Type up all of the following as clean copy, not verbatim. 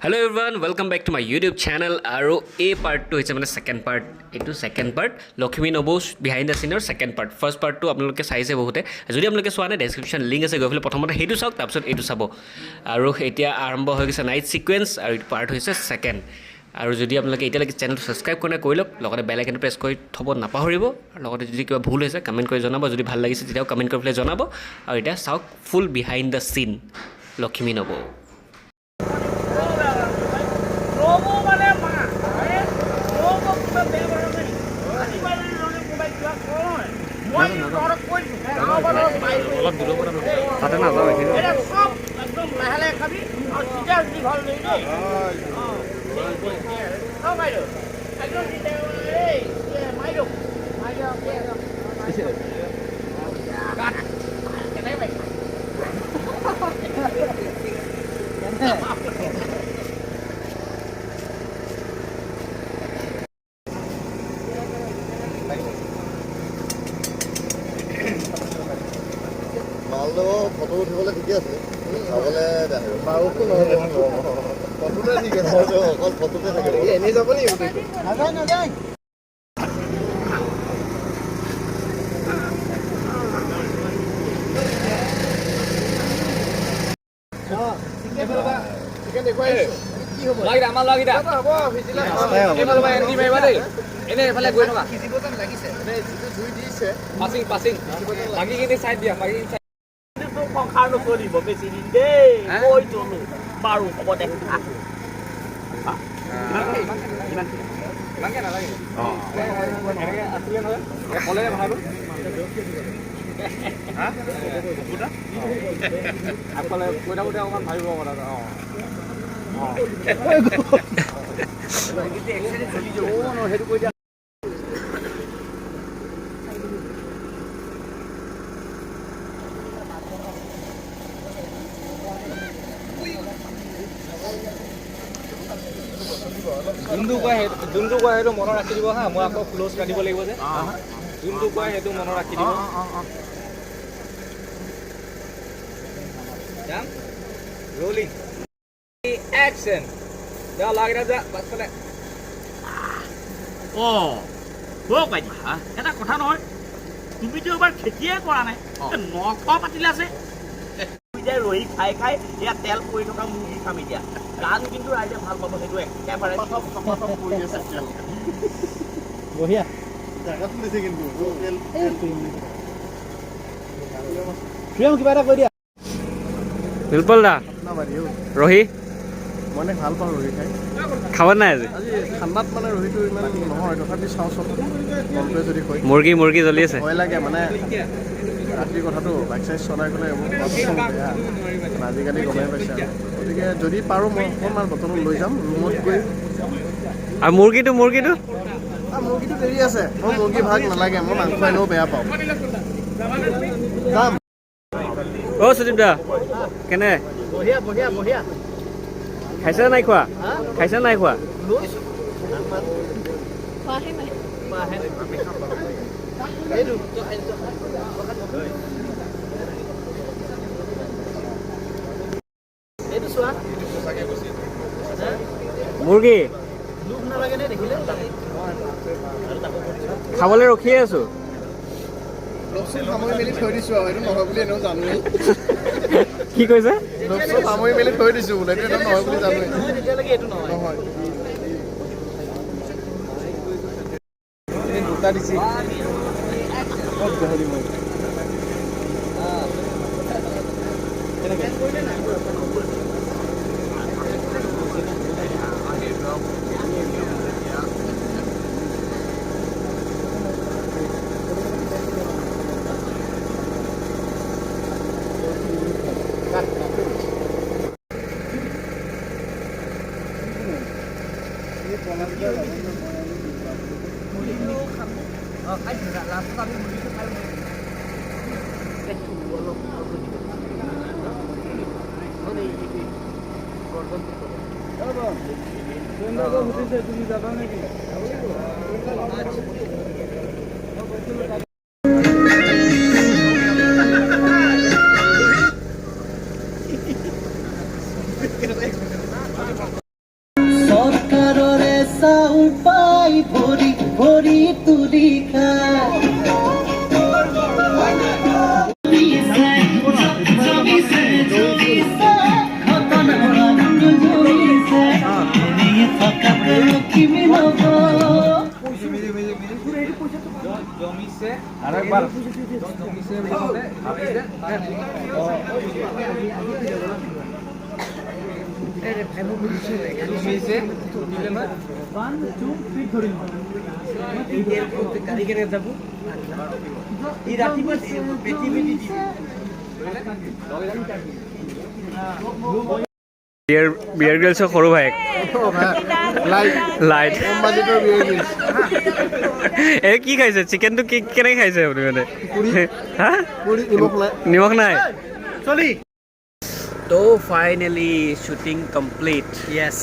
Hello everyone, welcome back to my YouTube channel. Aro A part 2 is মানে second part. Etu second part Lakshmi Nobos behind the scene or second part. First part 2 আপোনালোকে চাইছে বহুতে. যদি আপোনালোকে চোৱা নাই description link আছে গৈ ফেলে প্ৰথমতে হেতু চাওক তাৰপিছত এটু চাব। আৰু এতিয়া আৰম্ভ হৈ গৈছে নাইট সিকোয়েন্স আৰু এটো পাৰ্ট হৈছে সেকেন্ড। আৰু যদি আপোনালোকে এতিয়ালৈকে চেনেলটো সাবস্ক্ৰাইব কৰা নাই কৰি লওক লগতে বেল আইকন প্ৰেছ কৰি থব নাপাহৰিব আৰু লগতে যদি কিবা ভুল হৈছে কমেন্ট কৰি জনাব যদি ভাল লাগিছে তেতিয়াও কমেন্ট কৰি ফেলে জনাব আৰু এটা চাওক ফুল বিহাইন্ড দ্য সিন লক্ষ্মী নব অলপ দূৰৰ পৰা তাতে নাযাওঁ এইখিনি একদম লাহে লাহে খাবি আৰু চিধা চিধি ভাল লৈ দেই মাইৰো একদম চিধা এই মাইৰো কাট কেনে ভাই ফটো উঠিবলৈ ঠিকে আছে খাবলৈ বাৰুতো নহ'ব ফটোতে ঠিক আছে অকল ফটোতে থাকে এনেই যাব নি নাযায় নাযায় চিকেন দেখুৱাই কি হ'ব লাগি আমাৰ লগিটা হ'ব ভিজিলা কেৱল বা এন্টি মাৰিবা দেই এনে এফালে গৈ থকা কিজিব যেন লাগিছে মানে যিটো ধুই দিছে পাছিং লাগি কিনে চাইড দিয়া মাৰি সংসাৰ নকৰিব বেছি দিন দেই কৈ তলো বাৰু হ'ব দে ইমানকে নালাগে এনেকৈ আছিলে নহয় ক'লে ভালো আগফালে কৈ থাকোঁতে অকণমান ভাবিব কথা সেইটো কৈ দিয়া যোনটো কয় সেইটো মনত ৰাখি দিব হা মই আকৌ ক্ল'জ কাটিব লাগিব যে যোনটো কয় সেইটো মনত ৰাখি দিব ৰোলিং একশ্যন যা লাগি যা পাছফালে এটা কথা নহয় তুমিতো এবাৰ খেতিয়ে কৰা নাই নখ পাতিলে আছে ৰহি খাই খাই এয়া তেল পৰি থকা মুৰ্গী খাম এতিয়া গান কিন্তু ৰাইজে ভাল পাব সেইটো একেবাৰে বঢ়িয়া জাগাটো দিছে কিন্তু প্ৰিয়ম কিবা এটা কৈ দিয়া বিলপল দা ৰহি মানে ভাল পাওঁ ৰহি খাই খাব নাই আজি ঠাণ্ডাত মানে ৰহিটো ইমান নহয় তথাপি চাওঁ চব মনটোৱে যদি কয় মুৰ্গী জ্বলি আছে ভয় লাগে মানে ৰাতিৰ কথাটো বাইক চাইজ চলাই গ'লে আজিকালি গমেই পাইছে গতিকে যদি পাৰোঁ মই অকণমান বটলত লৈ যাম ৰুমত গৈ আৰু মুৰ্গীটো মুৰ্গীটো দেৰি আছে মই মুৰ্গী ভাগ নালাগে মই মাংস এনেও বেয়া পাওঁ যাম সুদীপ দা কেনে বঢ়িয়া খাইছে নাই খোৱা মুৰ্গী খাবলৈ ৰখিয়ে আছো লপচুপ সামৰি মেলি থৈ দিছোঁ আৰু সেইটো নহয় বুলি এনেও জানোৱেই কি কৈছে লপচুপ সামৰি মেলি থৈ দিছোঁ বোলে এইটো এনেও নহয় বুলি জানোৱেই তেতিয়ালৈকে এইটো নহয় নহয় দুটা দিছে ক'ত গহলি মই তুমি যাবা নেকি সরকাররে চাউল পাই ভরি ভরি তুলি খায় জমিছে ঘটনা জমিছে নিয়ে থাকাকে লক্ষ্মী নব জমিছে আরেকবার জমিছে বলতে আরেকবার জমিছে দিলে না 1 2 3 ধরিম এর করতে কারিগরে যাব এই ৰাতিপুৱা বেটি বেটি দিবি বিয়াৰ গ্ৰিলছৰ সৰু ভায়েক লাইট লাইট বাজেটৰ বিয়াৰ গ্ৰিলছ এই কি খাইছে চিকেনটো কি কেনেকৈ খাইছে আপুনি মানে হা পুৰি নিমখ নাই নিমখ নাই চলি তো ফাইনেলি শ্বুটিং কমপ্লিট ইয়েস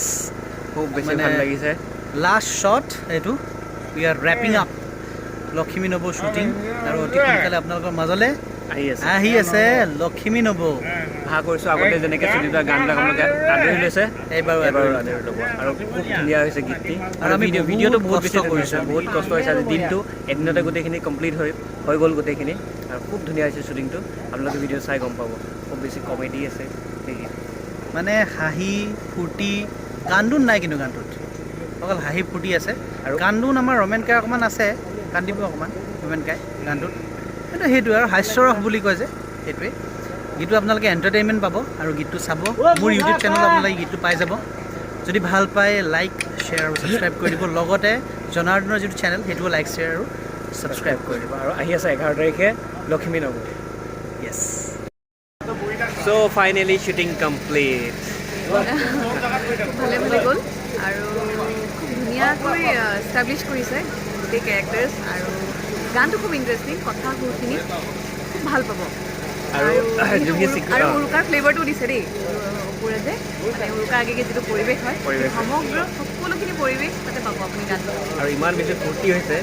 খুব বেছি মানে- ভাল লাগিছে লাষ্ট শ্বট এইটো we are wrapping up Lakshmi নব শ্বুটিং আৰু অতি সোনকালে আপোনালোকৰ মাজলৈ আহি আছে লক্ষ্মী নব আশা কৰিছোঁ আগতে যেনেকৈ সুজিতৰ গানবিলাক আপোনালোকে আদৰি লৈছে এইবাৰো এবাৰো আদৰি ল'ব আৰু খুব ধুনীয়া হৈছে গীতটি আৰু আৰু আমি ভিডিঅ'টো বহুত বহুত বেছি কষ্ট কৰিছোঁ। বহুত কষ্ট হৈছে আজি দিনটো এদিনতে গোটেইখিনি কমপ্লিট হৈ গ'ল গোটেইখিনি আৰু খুব ধুনীয়া হৈছে শ্বুটিংটো আপোনালোকে ভিডিঅ' চাই গম পাব খুব বেছি কমেডি আছে সেইখিনি মানে হাঁহি ফূৰ্তি কান্দোন নাই কিন্তু গানটোত অকল হাঁহি ফূৰ্তি আছে আৰু কান্দোন আমাৰ ৰমেন কাই অকণমান আছে কান্দিব অকণমান ৰমেন কাই গানটোত কিন্তু সেইটোৱে আৰু হাস্যৰস বুলি কয় যে সেইটোৱে গীতটো আপোনালোকে এণ্টাৰটেইনমেণ্ট পাব আৰু গীতটো চাব মোৰ ইউটিউব চেনেলত আপোনালোকে গীতটো পাই যাব যদি ভাল পায় লাইক শ্বেয়াৰ আৰু ছাবস্ক্ৰাইব কৰি দিব লগতে জনাৰ্দনৰ যিটো চেনেল সেইটোও লাইক শ্বেয়াৰ আৰু ছাবস্ক্ৰাইব কৰি দিব আৰু আহি আছে 11 তাৰিখে লক্ষ্মী নব য়েছ চ' ফাইনেলি শ্বুটিং কমপ্লিট ভালে ভালে গ'ল আৰু খুব ধুনীয়াকৈ এষ্টাব্লিছ কৰিছে গোটেই কেৰেক্টাৰ্ছ আৰু গানটো খুব ইণ্টাৰেষ্টিং কথা সুৰখিনি খুব ভাল পাব আৰু আৰু উৰুকাৰ ফ্লেভাৰটো দিছে দেই ওপৰে যে মানে উৰুকাৰ আগেগে যিটো পৰিৱেশ হয় পৰিৱেশ। সমগ্ৰ সকলোখিনি পৰিৱেশ তাতে পাব আপুনি গানটো আৰু ইমান বেছি ফূৰ্তি হৈছে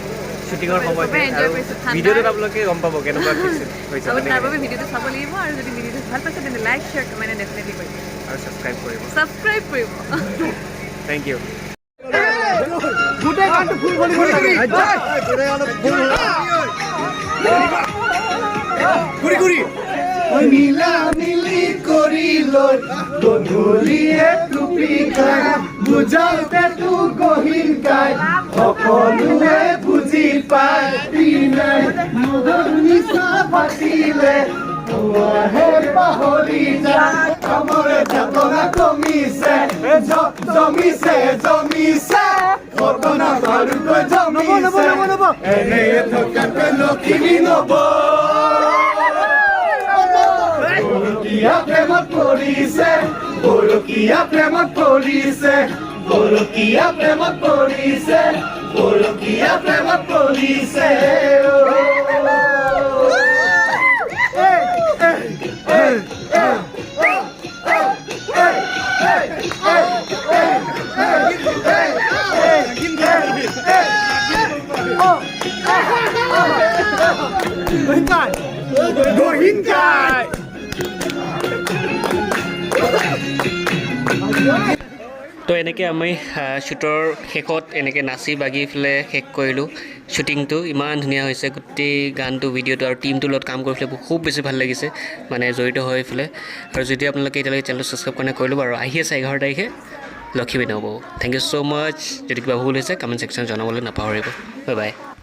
শ্বুটিঙৰ সময়ত চবেই enjoy আৰু কৰিছে, ঠাণ্ডা। ভিডিঅ'টোত আপোনালোকে গম পাব কেনেকুৱা হৈছে আৰু তাৰ বাবে ভিডিঅ'টো চাব লাগিব আৰু যদি ভিডিঅ'টো ভাল পাইছে তেন্তে লাইক শ্বেয়াৰ কমেণ্ট ডেফিনেটলি কৰিব আৰু ছাবস্ক্ৰাইব কৰিব ছাবস্ক্ৰাইব কৰিব থেংক ইউ গোটেই গানটো ফুল ভলি কৰি লাগে গোটেই গানটো ফুল ঘূৰি ঘূৰি মিলা মিলি কৰি লৈ গধূলিয়ে টুপি খাই বুজাওতে তো গহীন গাই সকলোৱে বুজি পায় মধুৰ নিচা পাতিলে হে পাহৰি যায় কামৰে যাতনা কমিছে জমিছে জমিছে ঘটনা বাৰুকৈ জমিছে এনেয়ে থকাকৈ লক্ষ্মী নব বৰকীয়া প্ৰেমত পৰিছে বৰকীয়া প্ৰেমত পৰিছে বৰকীয়া প্ৰেমত পৰিছে বৰকীয়া প্ৰেমত পৰিছে তো এনেকৈ আমি শ্বুটৰ শেষত এনেকৈ নাচি বাগি পেলাই শেষ কৰিলোঁ শ্বুটিংটো ইমান ধুনীয়া হৈছে গোটেই গানটো ভিডিঅ'টো আৰু টিমটোৰ লগত কাম কৰি পেলাই খুব বেছি ভাল লাগিছে মানে জড়িত হৈ পেলাই আৰু যদি আপোনালোকে এতিয়ালৈকে চেনেলটো ছাবস্ক্ৰাইব কৰা নাই কৰি ল'ব আৰু আহি আছে 11 তাৰিখে লক্ষ্মী নবৌ থেংক ইউ ছ' মাছ যদি কিবা ভুল হৈছে কমেণ্ট ছেকশ্যন জনাবলৈ নাপাহৰিব বাই বাই